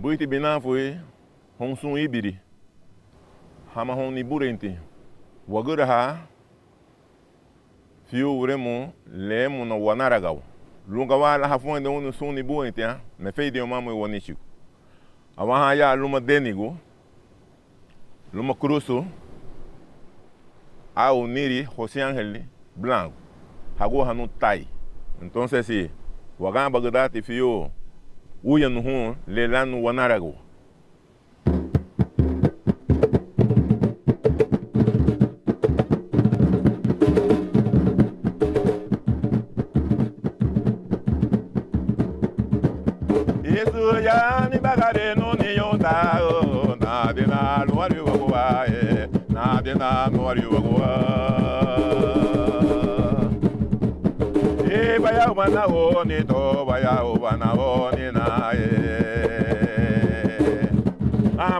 Buiti bina foi Honsun ibiri. Hama hon ni burente. Wagura ha. Fio uremo lemo na wanaragau. Lunga wala hafon de unu suni buente ha. Me fei de mamo wanichiku. Awaha ya luma denigo. Luma cruzo. Ao niri José Ángel Blanco. Hago hanu tai. Entonces si wagan bagdati fio uya no hun lelanu wanarago. Isso ya ni bagare no ni yonda na de na no ari wagoa na de na no ari wagoa. Baya ubana oni to baya ubana oni na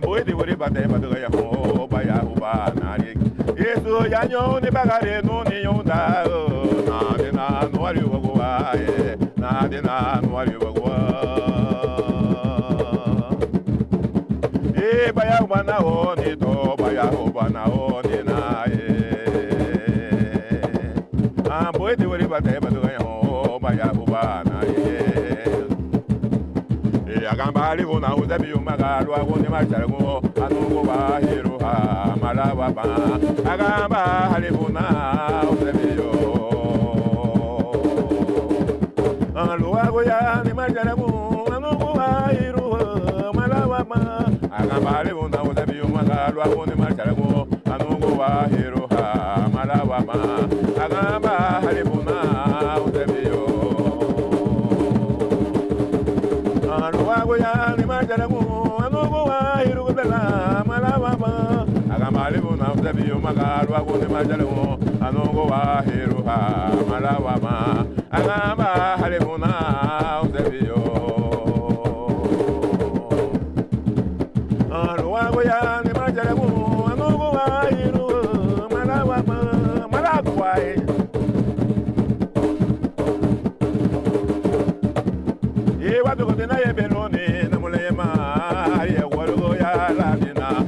boy de wori bate bate ya ho baya ubana ri eso ya nyo ni bagare no ni yonda na de na no ari wagoa na de na no ari wagoa baya ubana oni to baya ubana oni na boy de wori bate bate ya baya ubana agamba alivo na uzebi umagalu agone machargo anugo bahiru ha malawa ba agamba alivo na uzebi yo aluago ya ni machargo anugo bahiru ha malawa ba agamba alivo na uzebi umagalu agone machargo anugo bahiru ha malawa ba agamba alivo na uzebi yo aluago ya ni machargo anugo bahiru bela malawa ba agamba alivo na uzebi umagalu agone machargo anugo bahiru ha malawa ba agamba alivo na uzebi yo aluago ya ni machargo anugo bahiru malawa ba malagwa watu kutena ye benoni na mulema ye warugo ya ladina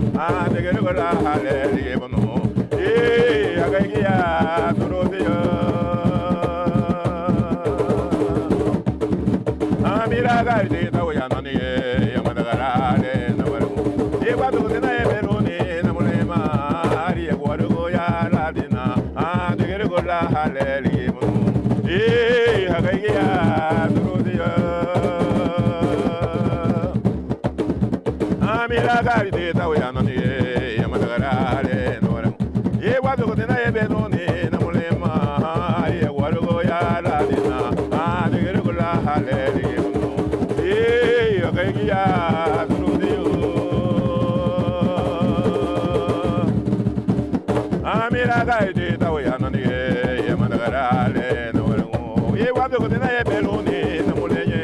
tegere ko la hale ye bono agai ya turodio amira gai de tawo ya nani ye yamadagara le na warugo watu kutena ye benoni na mulema ye warugo ya ladina tegere ko la hale ye bono agai ya turodio mira gari de tawo ya nani ye yamadagara le no ye wado ko tena ye benoni na mulema ye warugo ya la dina de gere ko la hale ye no ye agai ya turudio mira gari de tawo ya nani ye yamadagara le no ye wado ko tena ye benoni na mulenya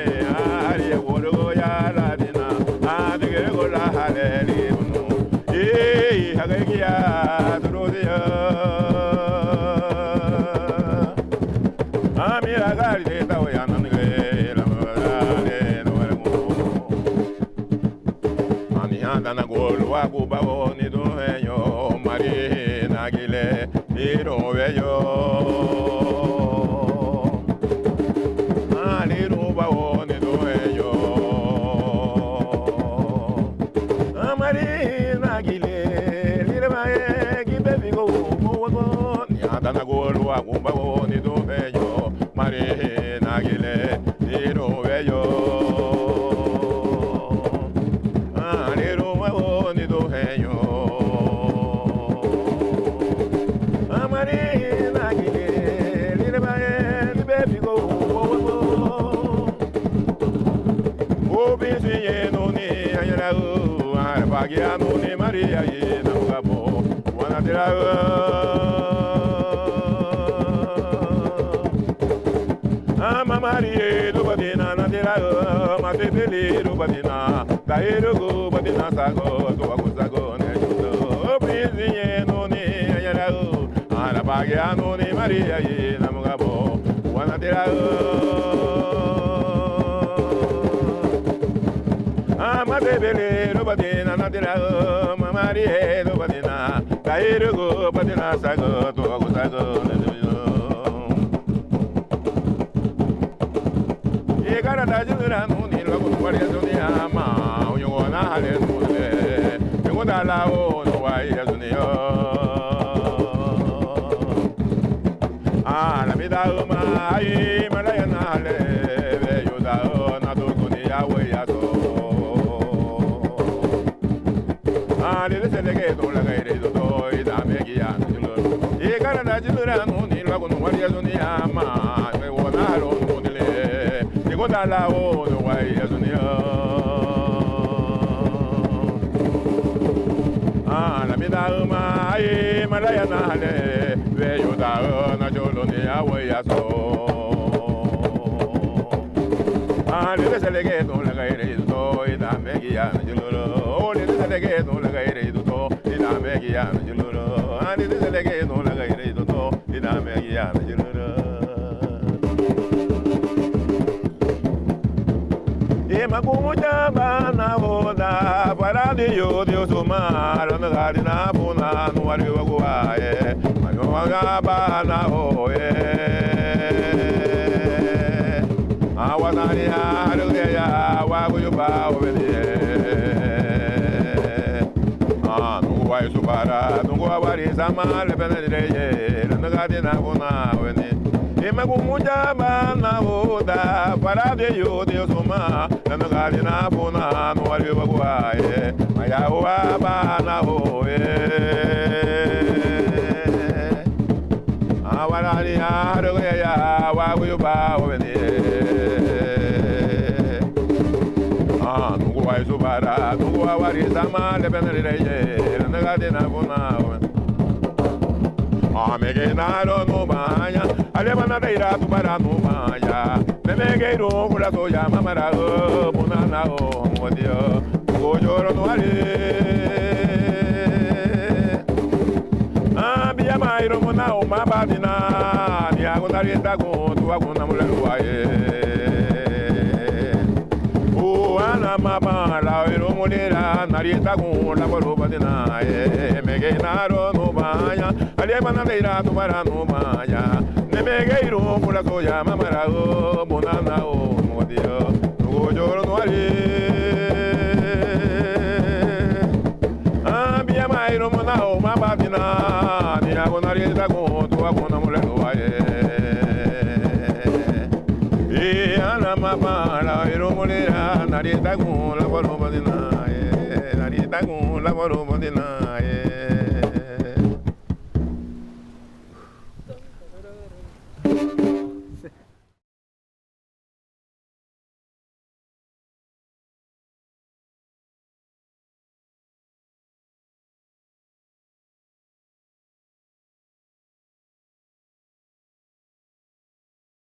ye warugo ya la dina de gere ko la hale ye no agai ya turudio mira gari de tawo ya nani ye yamadagara le no anda na golo wa kuba ni do yo mari na gile ni do yo ani do ba ni do yo mari na gile ni ma e gi be go mo ni anda na golo wa kuba ni do yo mari na gile ni do yo Bagiano ni Maria ye na mugabo wana tira ama Maria do badina na tira ma bebele do badina kairo go badina sago do agusago ne judo bizinye no ni ayara ana bagiano ni Maria ye na mugabo wana tira ama bebele Maria do Badina, Kairugo Badina Sago, Togo Sago, e cara da Jura no Nilo, Guardia do Niama, you want to have it, you want to allow no way as la vida uma ai Malayana le yuda na do kunia we ya so le se le ke do la gaire do ida me giya no e cara da jura no ni la no waria do ni ama me wona lo no le ni go da la o no wa ya do ni la vida uma ai Malayana le yuda na jolo ni awe ya so le se le ke do la gaire do ida me giya no le se le ke do la gaire do ida me giya no le se le ke do la gaire do ida me giya no e magumu jaba na boda para de yo Dios umar na garina puna no ari wa e magaba na ho e awanani aru ya wa gu ba o be no wa su para no go wari sama le bene de na garina puna we ni e magumu jaba na boda para de yo Dios umar na garina puna no ari wa e maya wa ba na ho e awanani aru ya wa gu ba o be ni no go wa su para no go wari sama le bene de na garina puna Megenaro no maya, alemana de ira tu para no maya, megeiro kula to ya mamara o munana o modio, go joro no ale. Bia mairo mona o mabadina, ni agona reta go tu agona mule waye. O ana mama la ero mulera, narita go la bolo badina, megenaro no maya. Alemana de ira tu para no maya, megeiro kula to ya mamara o munana o modio, go joro no ale. Bia mairo mona o mabadina, ni agona reta go tu agona mule waye. E ana mama la ero mulera, narita go la bolo badina, narita go la bolo badina.